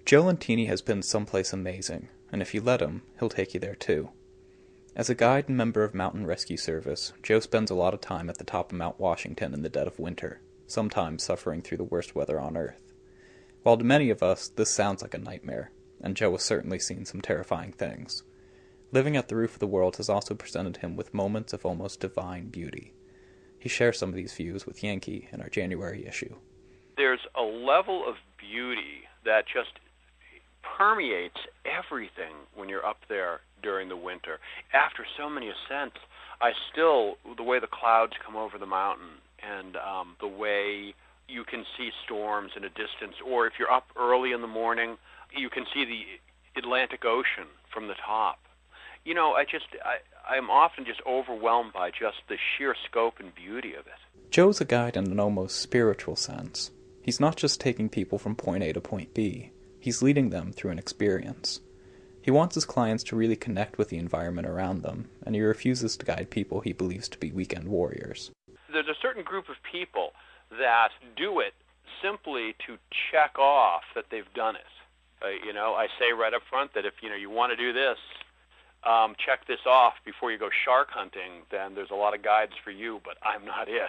Joe Lentini has been someplace amazing, and if you let him, he'll take you there too. As a guide and member of Mountain Rescue Service, Joe spends a lot of time at the top of Mount Washington in the dead of winter, sometimes suffering through the worst weather on Earth. While to many of us, this sounds like a nightmare, and Joe has certainly seen some terrifying things. Living at the roof of the world has also presented him with moments of almost divine beauty. He shares some of these views with Yankee in our January issue. There's a level of beauty that just permeates everything when you're up there during the winter. After so many ascents, the way the clouds come over the mountain and the way you can see storms in a distance, or if you're up early in the morning, you can see the Atlantic Ocean from the top. You know, I'm often just overwhelmed by just the sheer scope and beauty of it. Joe's a guide in an almost spiritual sense. He's not just taking people from point A to point B. He's leading them through an experience. He wants his clients to really connect with the environment around them, and he refuses to guide people he believes to be weekend warriors. There's a certain group of people that do it simply to check off that they've done it. I say right up front that if you want to do this, check this off before you go shark hunting, then there's a lot of guides for you, but I'm not it.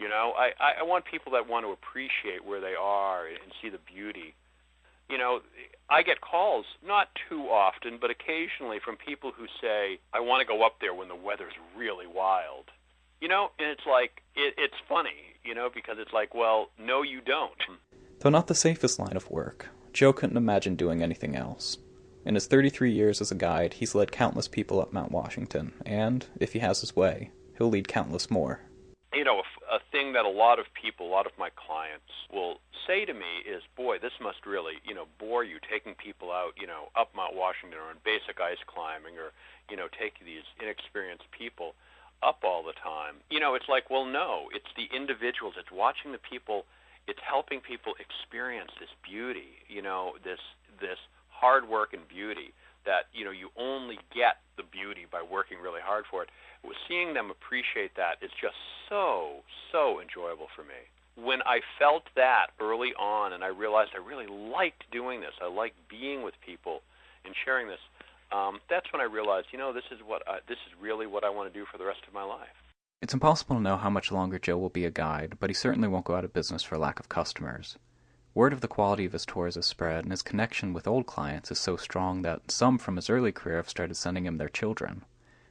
I want people that want to appreciate where they are and see the beauty. I get calls, not too often, but occasionally from people who say, I want to go up there when the weather's really wild. And it's like, it's funny, because it's like, well, no, you don't. Though not the safest line of work, Joe couldn't imagine doing anything else. In his 33 years as a guide, he's led countless people up Mount Washington, and, if he has his way, he'll lead countless more. A thing that a lot of my clients will say to me is, boy, this must really, bore you, taking people out, up Mount Washington or in basic ice climbing or, taking these inexperienced people up all the time. It's like, well, no, it's the individuals. It's watching the people. It's helping people experience this beauty, this hard work and beauty that, you only get the beauty by working really hard for it. Seeing them appreciate that is just so enjoyable for me. When I felt that early on and I realized I really liked doing this, I liked being with people and sharing this, that's when I realized, this is really what I want to do for the rest of my life. It's impossible to know how much longer Joe will be a guide, but he certainly won't go out of business for lack of customers. Word of the quality of his tours has spread, and his connection with old clients is so strong that some from his early career have started sending him their children.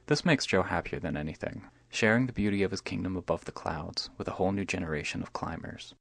This makes Joe happier than anything, sharing the beauty of his kingdom above the clouds with a whole new generation of climbers.